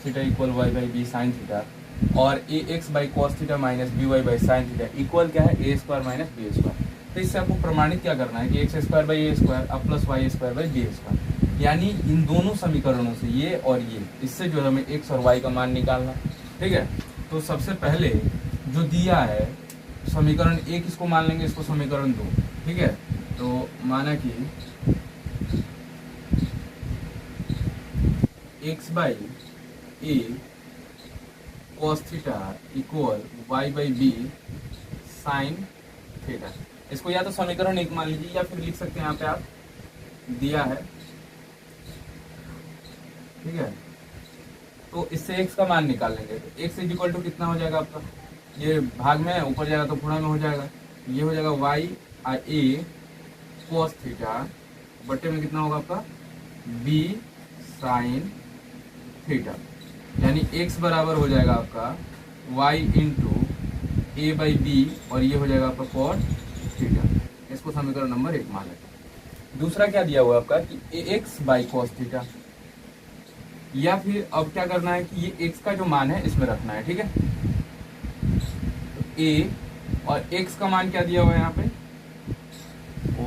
Theta equal y by b sine theta और a x by cos theta minus b y by sine theta equal क्या है a square minus b square. तो इससे आपको प्रमाणित क्या करना है कि x square by a square अब plus y square by b square, यानी इन दोनों समीकरणों से ये और ये, इससे जो हमें एक्स और वाई का मान निकालना। ठीक है, तो सबसे पहले जो दिया है समीकरण एक इसको मान लेंगे, इसको समीकरण दो। ठीक है, तो माना कि x by a cos theta equal y by b sine theta, इसको या तो समीकरण एक मान लीजिए या फिर लिख सकते हैं यहाँ पे आप दिया है। ठीक है, तो इससे x का मान निकाल लेंगे, तो x इज इक्वल टू कितना हो जाएगा आपका, ये भाग में है ऊपर जाएगा तो गुणा में हो जाएगा, ये हो जाएगा वाई ए कॉस थीटा बट्टे में कितना होगा आपका b साइन थीटा, यानी x बराबर हो जाएगा आपका y into a by b और ये हो जाएगा आपका कॉट थीटा। इसको समीकरण नंबर एक मान लेते हैं। दूसरा क्या दिया हुआ है आपका कि ए एक्स बाई कॉस थीटा, या फिर अब क्या करना है कि ये x का जो मान है इसमें रखना है। ठीक है, तो a और x का मान क्या दिया हुआ है यहाँ पे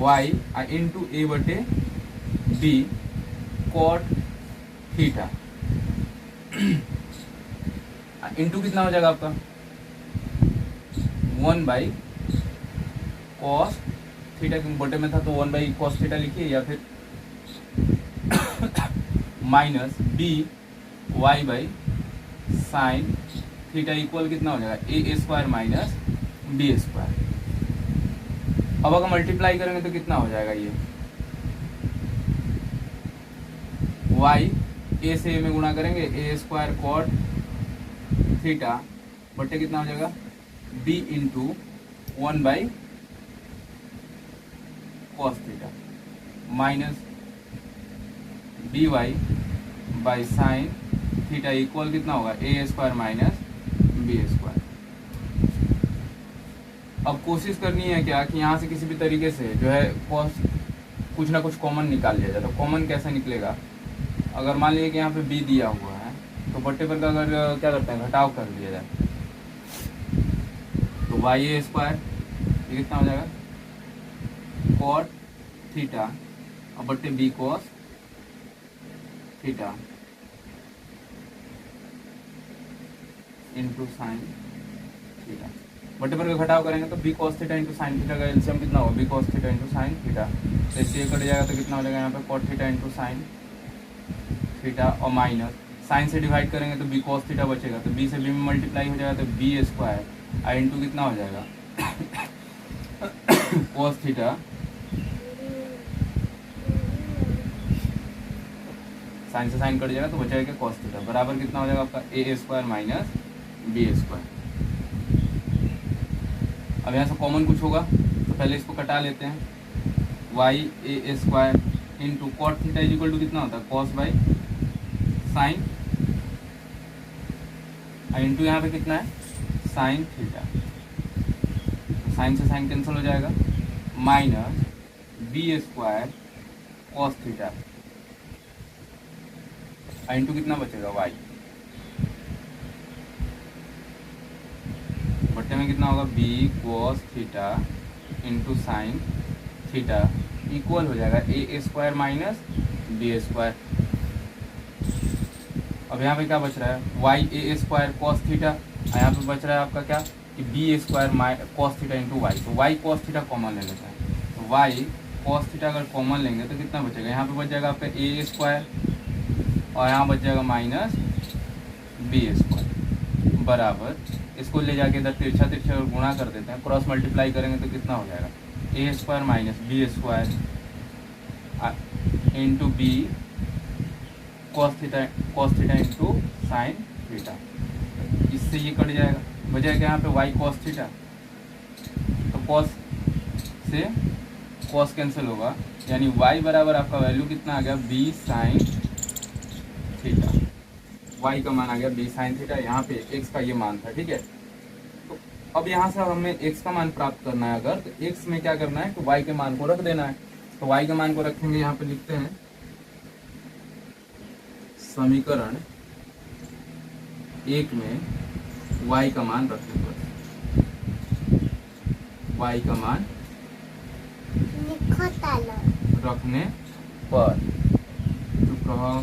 y इंटू ए बटे बी कॉट थीटा इंटू कितना हो जाएगा आपका 1 बाई कॉस थीटा, क्योंकि बटे में था तो 1 बाई कॉस थीटा लिखिए, या फिर minus b y by sine theta equal कितना हो जाएगा a square minus b square. अब अगर मल्टीप्लाई करेंगे तो कितना हो जाएगा ये वाई ए से ए में गुणा करेंगे ए स्क्वायर कॉट थीटा बटे कितना हो जाएगा b into 1 by cos theta minus b y by sine theta equal कितना होगा a square minus b square. अब कोशिश करनी है क्या कि यहाँ से किसी भी तरीके से जो है कॉस कुछ ना कुछ कॉमन निकाल लिया जाए। तो कॉमन कैसे निकलेगा, अगर मान लीजिए कि यहाँ पे बी दिया हुआ है तो बट्टे पर का अगर क्या करते हैं घटाव कर लिया जाए तो वाई ए स्क्वायर ये कितना हो जाएगा कॉट थीटा और बट्टे b cos theta into sine theta, बट्टे पर का घटाव करेंगे तो b cos theta into sine theta का एलसीएम कितना होगा b cos theta into sine theta, तो इससे कट जाएगा तो कितना हो जाएगा यहाँ पे cot theta into sine theta और माइनस साइन से डिवाइड करेंगे तो बी कॉस थीटा बचेगा, तो बी से बी में मल्टीप्लाई हो जाएगा तो बी स्क्वायर आई इंटू कितना हो जाएगा कॉस थीटा साइन से साइन कट जाएगा तो बचेगा कॉस थीटा बराबर कितना हो जाएगा आपका ए स्क्वायर माइनस बी स्क्वायर। अब यहाँ से कॉमन कुछ होगा तो पहले इसको कटा लेते हैं, y a square into cot theta is equal to कितना होता है कॉस बाई साइन इंटू यहाँ पे कितना है साइन थीटा, साइन से साइन कैंसिल हो जाएगा minus b square cos theta into कितना बचेगा वाई बट्टे में कितना होगा b cos theta into sine theta equal हो जाएगा a square minus b square. अब यहाँ पे क्या बच रहा है y a square cos theta, यहाँ पे बच रहा है आपका क्या कि b square cos theta into y, तो वाई कॉस थीटा कॉमन ले लेते हैं, तो वाई कॉस थीटा अगर कॉमन लेंगे तो कितना बचेगा यहाँ पे बच जाएगा आपका ए स्क्वायर और यहाँ बच जाएगा माइनस बी स्क्वायर बराबर इसको ले जाके इधर तिरछा तिरछा गुणा कर देते हैं, क्रॉस मल्टीप्लाई करेंगे तो कितना हो जाएगा a square minus b square into b cos theta into sine theta, इससे ये कट जाएगा बजाएगा यहाँ पे वाई कॉस थीटा, तो कॉस से कॉस कैंसिल होगा यानी वाई बराबर आपका वैल्यू कितना आ गया बी साइन थीटा, वाई का मान आ गया बी साइन थीटा, यहाँ पे एक्स का ये मान था। ठीक है, तो अब यहाँ से हमें एक्स का मान प्राप्त करना है अगर, तो एक्स में क्या करना है तो वाई के मान को रख देना है, तो वाई के मान को रखेंगे यहाँ पे लिखते हैं समीकरण एक में y का मान रखने पर, y का मान रखने पर चुप रहो।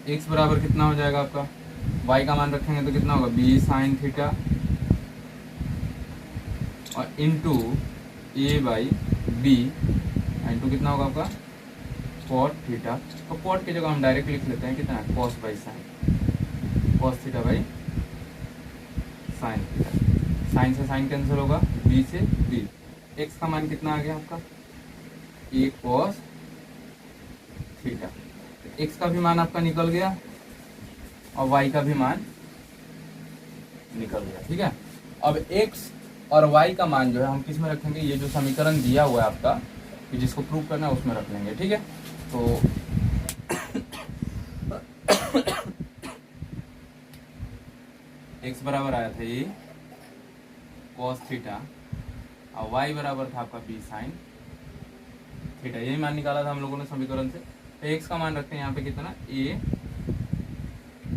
x बराबर कितना हो जाएगा आपका, y का मान रखेंगे तो कितना होगा b साइन थीटा और into a by b into कितना होगा आपका कॉट थीटा। तो कॉट की जगह हम डायरेक्ट लिख लेते हैं कितना cos by sine, cos theta by sine theta. Sine से साइन कैंसिल होगा, b से b। x का मान कितना आ गया आपका a कॉस थीटा। x का भी मान आपका निकल गया और y का भी मान निकल गया। ठीक है, अब x और y का मान जो है हम किस में रखेंगे, ये जो समीकरण दिया हुआ है आपका कि जिसको प्रूव करना है उसमें रख लेंगे। ठीक है, तो x बराबर आया था ये cos थीटा और y बराबर था आपका b साइन थीटा। यही मान निकाला था हम लोगों ने समीकरण से। तो x का मान रखते हैं यहाँ पे कितना a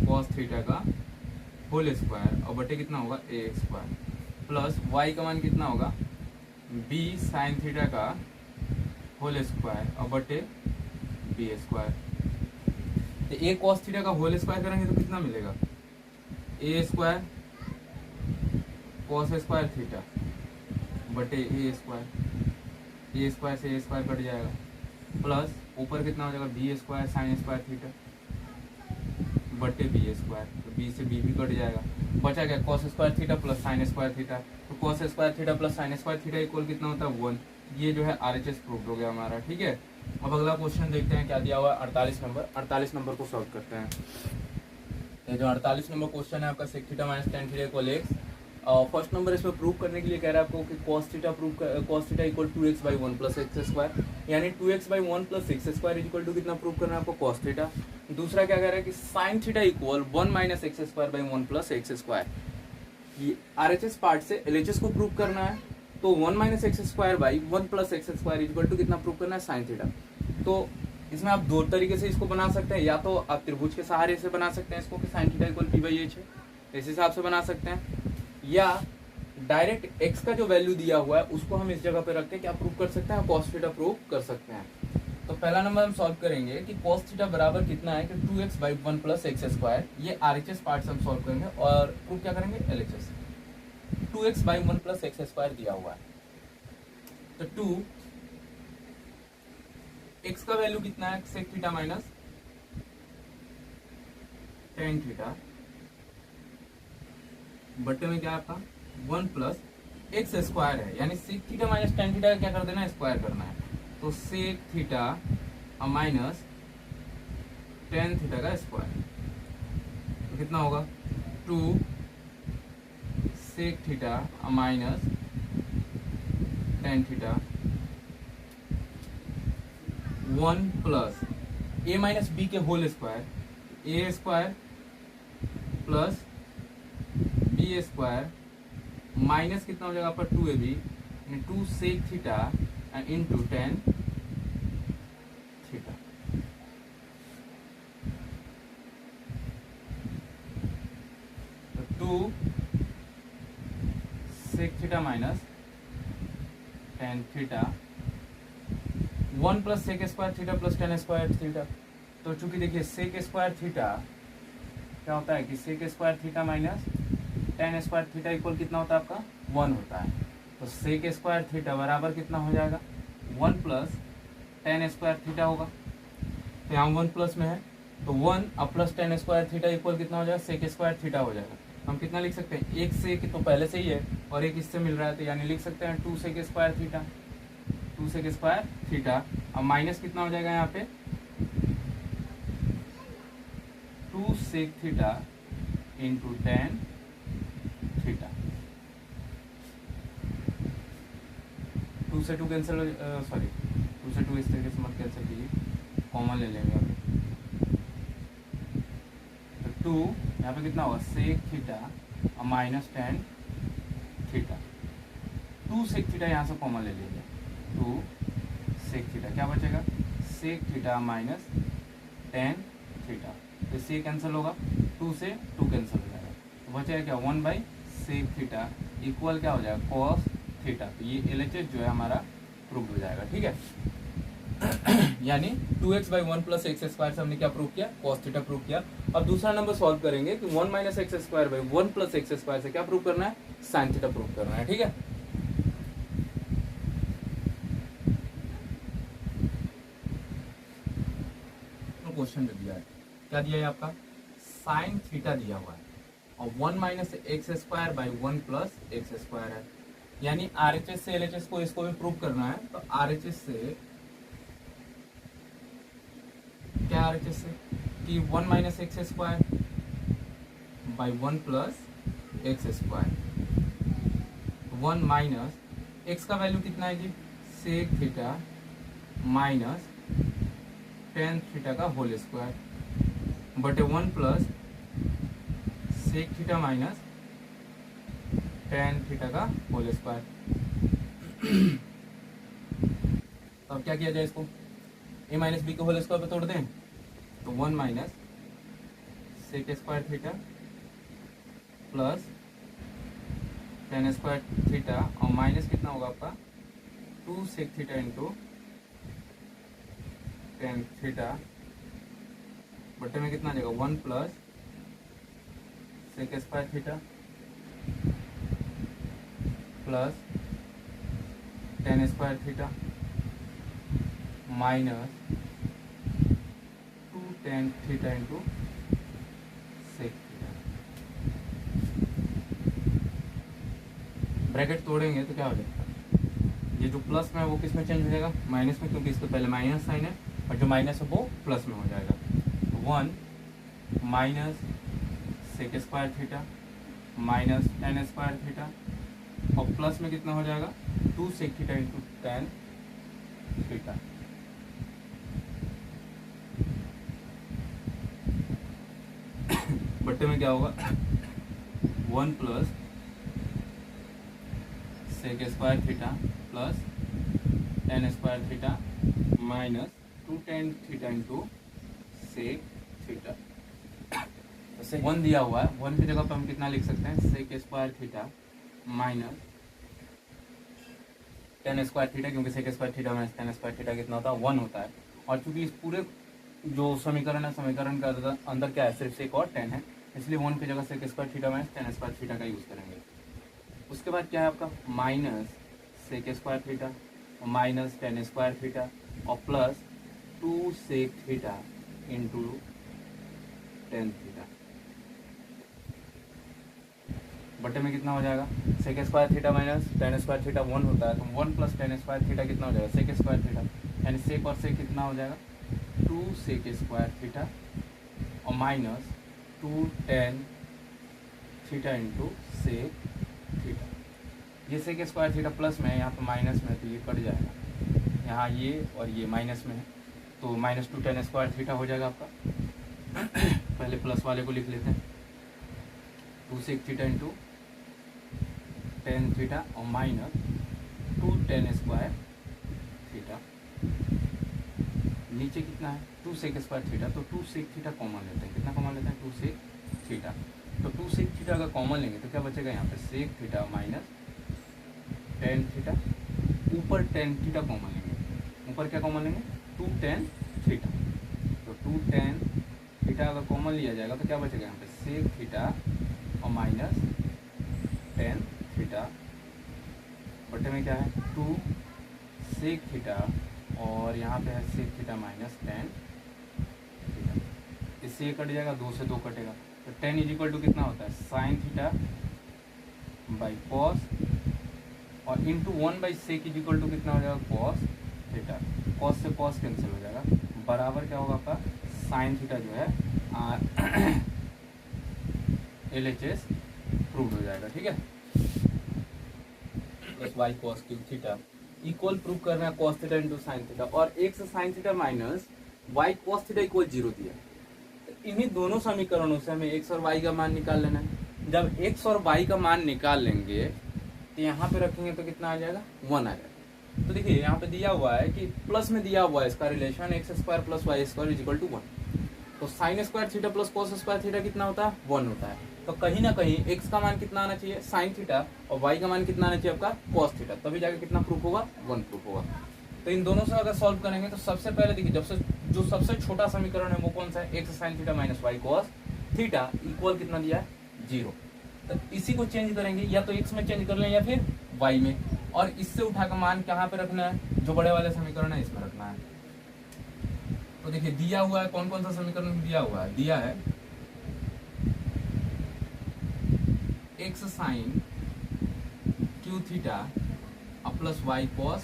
cos थीटा का होल स्क्वायर और बटे कितना होगा a स्क्वायर प्लस y का मान कितना होगा b साइन थीटा का होल स्क्वायर और बटे b स्क्वायर। तो a cos थीटा का होल स्क्वायर करेंगे तो कितना मिलेगा a square cos square theta बटे a स्क्वायर से a स्क्वायर कट जाएगा प्लस ऊपर कितना हो जाएगा b square sine square theta बटे b स्क्वायर। तो b से b भी कट जाएगा, बचा गया cos square theta plus sign square theta. तो cos square theta plus sign square theta equal कितना होता है 1। ये जो है RHS प्रूफ हो गया हमारा। ठीक है, अब अगला क्वेश्चन देखते हैं क्या दिया हुआ है 48 नंबर। 48 नंबर को सॉल्व करते हैं। ये जो 48 नंबर क्वेश्चन है आपका sec theta minus tan theta equal x. First number इसमें प्रूव करने के लिए कह रहा है आपको कि cos theta equal 2x by 1 plus x square, यानी 2x by 1 plus x square equal to कितना प्रूव करना है आपको cos थीटा। दूसरा क्या कह रहा है कि sin theta equal 1 minus x square by 1 plus x square. ये RHS पार्ट से LHS को प्रूव करना है, तो 1 minus x square by 1 plus x square equal to कितना प्रूव करना है sin थीटा। तो इसमें आप दो तरीके से इसको बना सकते हैं, या तो आप त्रिभुज के सहारे से बना सकते हैं इसको कि sin theta equal p by H है, इस हिसाब से बना सकते हैं, या डायरेक्ट x का जो वैल्यू दिया हुआ है उसको हम इस जगह पे रख के क्या प्रूव कर सकते हैं cos थीटा प्रूव कर सकते हैं। तो पहला नंबर हम सॉल्व करेंगे कि cos थीटा बराबर कितना है कि 2x by 1 plus x square. ये RHS पार्ट से हम सॉल्व करेंगे और प्रूव क्या करेंगे LHS। 2x by 1 plus x square दिया हुआ है, तो 2 x का वैल्यू कितना है sec theta minus tan theta बटे में क्या है आपका 1 प्लस एक्स स्क्वायर है, यानी sec theta minus tan theta का क्या कर देना है स्क्वायर करना है। तो sec theta minus tan theta का स्क्वायर तो कितना होगा 2 sec theta minus tan theta 1 plus a minus b के whole square a square plus b square minus कितना हो जाएगा आपका 2ab यानी 2 sec theta into tan theta. तो 2 sec theta minus tan theta 1 plus sec square theta plus tan square theta. तो चूंकि देखिए सेक स्क्वायर थीटा क्या होता है कि sec square theta minus tan square theta equal कितना होता है आपका 1 होता है। तो सेक स्क्वायर थीटा बराबर कितना हो जाएगा 1 प्लस टेन स्क्वायर थीटा होगा। तो यहाँ 1 प्लस में है तो 1 अब plus tan square theta equal कितना हो जाएगा सेक स्क्वायर थीटा हो जाएगा। हम कितना लिख सकते हैं एक सेक तो पहले से ही है और एक इससे मिल रहा है, तो यानी लिख सकते हैं 2 sec square theta 2 sec square theta. अब माइनस कितना हो जाएगा यहाँ पे 2 sec theta into tan theta. 2 से 2 कैंसिल, सॉरी 2 से 2 इस तरीके से मत कैंसिल कीजिए, कॉमन ले लेंगे अभी। तो 2 यहाँ पे कितना होगा sec theta minus tan theta. 2 sec theta यहाँ से कॉमन ले लीजिए, 2 सेक थीटा क्या बचेगा sec theta minus tan theta. तो तो इससे कैंसिल होगा, 2 से 2 कैंसिल हो जाएगा, तो बचेगा क्या 1 बाई सेक थीटा इक्वल क्या हो जाएगा कॉस थीटा। तो ये LHS जो है हमारा प्रूव हो जाएगा। ठीक है, यानी 2x by 1 plus x square से हमने क्या प्रूव किया, कॉस थीटा प्रूव किया। अब दूसरा नंबर सॉल्व करेंगे कि 1 minus x square by 1 plus x square से क्या प्रूव करना है, साइन थीटा प्रूव करना है। ठीक है, तो क्वेश्चन दिया है, क्या दिया है आपका, साइन थीटा दिया हुआ है और 1 minus x square by 1 plus x square है, यानी RHS से LHS को इसको भी प्रूव करना है। तो RHS से क्या, RHS से कि 1 minus x square by 1 plus x square, 1 minus x का वैल्यू कितना है जी, sec theta minus tan theta का होल स्क्वायर बटे 1 plus sec theta minus tan theta का होल स्क्वायर। तो अब क्या किया जाए इसको, a माइनस बी को होल स्क्वायर पे तोड़ दें, तो 1 minus sec square theta plus tan square theta और माइनस कितना होगा आपका 2 sec theta into tan theta बटे में कितना आ जाएगा 1 plus sec square theta plus tan square theta minus 2 tan theta into sec theta. Bracket तोड़ेंगे तो क्या हो जाएगा, ये जो प्लस में है वो किस में चेंज हो जाएगा, माइनस में, क्योंकि इसके पहले माइनस साइन है और जो माइनस है वो प्लस में हो जाएगा। 1 minus sec square theta minus tan square theta और प्लस में कितना हो जाएगा 2 sec theta into tan theta. बट्टे में क्या होगा 1 plus sec square theta plus tan square theta minus 2 tan theta into sec theta. तो 1 दिया हुआ है, 1 की जगह पर हम कितना लिख सकते हैं, sec square theta minus tan square theta, क्योंकि sec square theta minus tan square theta कितना होता है 1 होता है। और चूंकि इस पूरे जो समीकरण है, समीकरण का अंदर क्या है, सिर्फ सेक और टेन है, इसलिए 1 की जगह sec square theta minus tan square theta का यूज करेंगे। उसके बाद क्या है आपका माइनस सेक स्क्वायर थीटा और माइनस टेन स्क्वायर थीटा और plus 2 sec theta into tan theta बटे में कितना हो जाएगा, sec square theta minus tan square theta 1 होता है, तो 1 प्लस टेन स्क्वायर थीटा कितना हो जाएगा, सेक स्क्वायर थीटा, यानी सेक और सेक कितना हो जाएगा 2 सेक स्क्वायर थीटा और minus 2 tan theta into sec theta. ये सेक स्क्वायर थीटा प्लस में है, यहाँ पे माइनस में है तो ये कट जाएगा, यहाँ ये और ये माइनस में है तो माइनस 2 टेन स्क्वायर थीटा हो जाएगा आपका। पहले प्लस वाले को लिख लेते हैं, 2 sec theta into tan theta और माइनस 2 टेन स्क्वायर थीटा। नीचे कितना है 2 सेक स्क्वायर थीटा, तो 2 सेक थीटा कॉमन लेते हैं, कितना कॉमन लेते हैं 2 सेक थीटा, तो 2 सेक थीटा अगर कॉमन लेंगे तो क्या बचेगा यहाँ पे sec theta minus tan theta, ऊपर टेन थीटा कॉमन लेंगे, ऊपर क्या कॉमन लेंगे 2 टेन थीटा, तो 2 टेन थीटा अगर कॉमन लिया जाएगा तो क्या बचेगा यहाँ पे सेक थीटा और माइनस टेन थीटा बटे में क्या है 2 सेक थीटा और यहाँ पे है sec theta minus tan theta. इससे ये कट जाएगा, 2 से 2 कटेगा, तो टेन इज इक्वल टू कितना होता है साइन थीटा बाई कॉस और into 1 by sec is equal to कितना हो जाएगा कॉस थीटा। कॉस से कॉस कैंसिल हो जाएगा, बराबर क्या होगा आपका साइन थीटा जो है LHS प्रूव हो जाएगा। ठीक है, plus y cos cube theta equal prove करना है cos theta into sine theta, और एक से sine theta minus y cos theta equal 0 दिया। इन्हीं दोनों समीकरणों से हमें एक्स और वाई का मान निकाल लेना है। जब एक्स और वाई का मान निकाल लेंगे तो यहाँ पे रखेंगे तो कितना आ जाएगा 1 आ जाएगा। तो देखिए यहाँ पे दिया हुआ है कि प्लस में दिया हुआ है इसका relation x square plus y square is equal to 1, तो sine square theta plus cos square theta कितना होता है 1 होता है। तो कहीं ना कहीं x का मान कितना आना चाहिए साइन थीटा और y का मान कितना आना चाहिए आपका कॉस थीटा, तभी जाके कितना प्रूफ होगा 1 प्रूफ होगा। तो इन दोनों से अगर सॉल्व करेंगे तो सबसे पहले देखिए जो सबसे छोटा समीकरण है वो कौन सा है, x sine theta minus y cos theta equal कितना दिया है 0। तो इसी को चेंज करेंगे, या तो x में चेंज कर लें या फिर y में, और इससे उठाकर मान कहाँ पे रखना है, जो बड़े वाले समीकरण है इसमें रखना है। तो देखिए दिया हुआ है, कौन कौन सा समीकरण दिया हुआ है, दिया है x sine cube theta plus y cos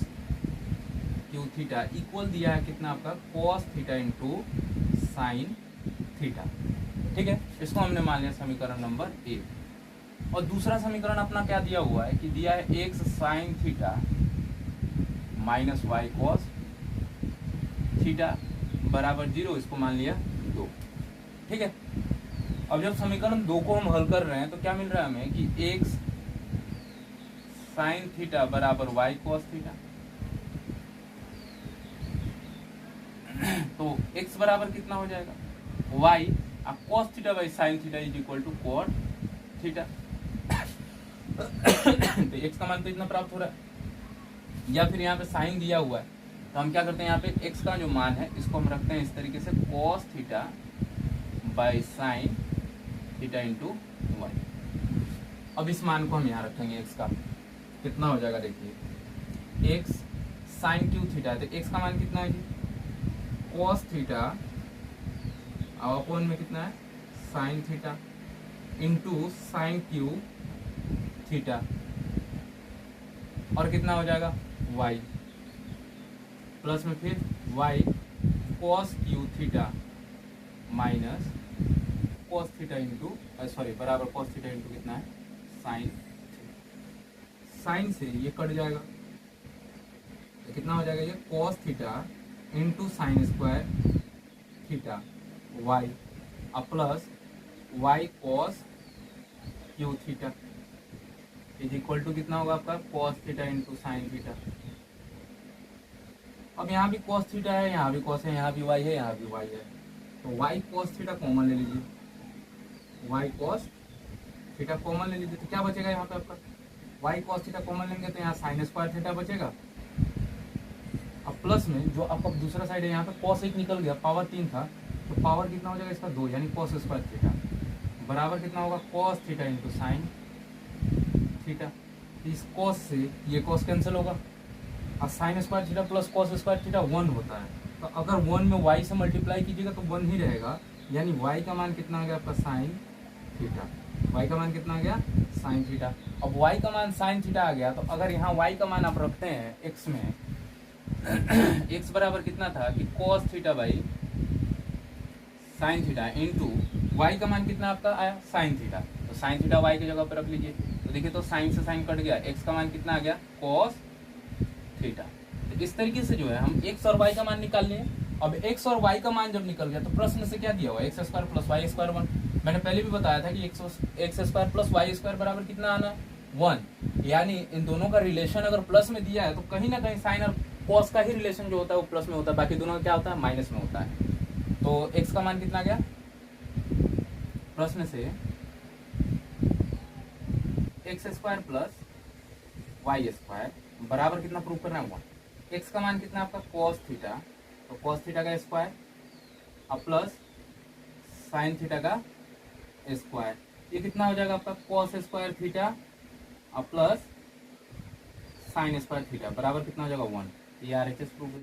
cube theta equal दिया है कितना आपका cos theta into sine theta. ठीक है, इसको हमने मान लिया समीकरण नंबर 1। और दूसरा समीकरण अपना क्या दिया हुआ है कि दिया है x sine theta minus y cos theta बराबर 0, इसको मान लिया 2। ठीक है, अब जब समीकरण 2 को हम हल कर रहे हैं तो क्या मिल रहा है हमें कि x साइन थीटा बराबर वाई कॉस थीटा, तो x बराबर कितना हो जाएगा y अब cos theta by sine theta is equal to cot theta. तो x का मान तो इतना प्राप्त हो रहा है, या फिर यहाँ पे साइन दिया हुआ है तो हम क्या करते हैं, यहाँ पे x का जो मान है इसको हम रखते हैं इस तरीके से cos theta by sine theta into y. अब इस मान को हम यहाँ रखेंगे x का, कितना हो जाएगा देखिए x साइन क्यू थीटा, तो x का मान कितना है जी कॉस थीटा और अपॉन में कितना है sine theta into sign cube theta, और कितना हो जाएगा y प्लस में फिर y cos cube theta minus cos theta into sorry बराबर कॉस थीटा इंटू कितना है साइन, साइन से ये कट जाएगा तो कितना हो जाएगा ये cos theta into sine square theta y अब plus y cos cube theta is equal to कितना होगा आपका cos theta into sine theta. अब यहाँ भी कॉस थीटा है, यहाँ भी कॉस है, यहाँ भी y है, यहाँ भी y है, तो y कॉस थीटा कॉमन ले लीजिए, y कॉस थीटा कॉमन ले लीजिए, तो क्या बचेगा यहाँ पे आपका y कॉस थीटा कॉमन लेंगे तो यहाँ साइन स्क्वायर थीटा बचेगा। अब प्लस में जो आपका दूसरा साइड है यहाँ पे कॉस 1 निकल गया, पावर 3 था, तो पावर कितना हो जाएगा इसका 2 यानी कॉस स्क्वायर थीटा बराबर कितना होगा cos theta into sine theta. इस कॉस से ये कॉस कैंसिल होगा और sign square theta plus cos square theta 1 होता है, तो अगर 1 में y से मल्टीप्लाई कीजिएगा तो 1 ही रहेगा, यानी y का मान कितना आ गया आपका साइन थीटा, y का मान कितना आ गया साइन थीटा। अब y का मान साइन थीटा आ गया, तो अगर यहाँ y का मान आप रखते हैं x में x बराबर कितना था कि cos theta by sine theta into y का मान कितना आपका आया साइन थीटा, तो साइन थीटा y की जगह पर रख लीजिए, तो देखिए तो साइन से साइन कट गया, x का मान कितना आ गया कॉस थीटा। तो इस तरीके से जो है हम x और y का मान निकाल लिए। अब x और y का मान जब निकल गया तो प्रश्न से क्या दिया हुआ x square plus y square 1, मैंने पहले भी बताया था कि x square plus y square बराबर कितना आना 1, यानी इन दोनों का रिलेशन अगर प्लस में दिया है तो कहीं ना कहीं साइन और कॉस का ही रिलेशन जो होता है वो प्लस में होता है, बाकी दोनों का क्या होता है माइनस में होता है। तो x का मान कितना गया प्रश्न से x square plus y square बराबर कितना प्रूव करना है 1। x का मान कितना आपका cos थीटा, तो cos थीटा का स्क्वायर अब प्लस साइन थीटा का स्क्वायर, ये कितना हो जाएगा आपका cos स्क्वायर थीटा अब प्लस साइन स्क्वायर थीटा बराबर कितना हो जाएगा 1। ये RHS प्रूफ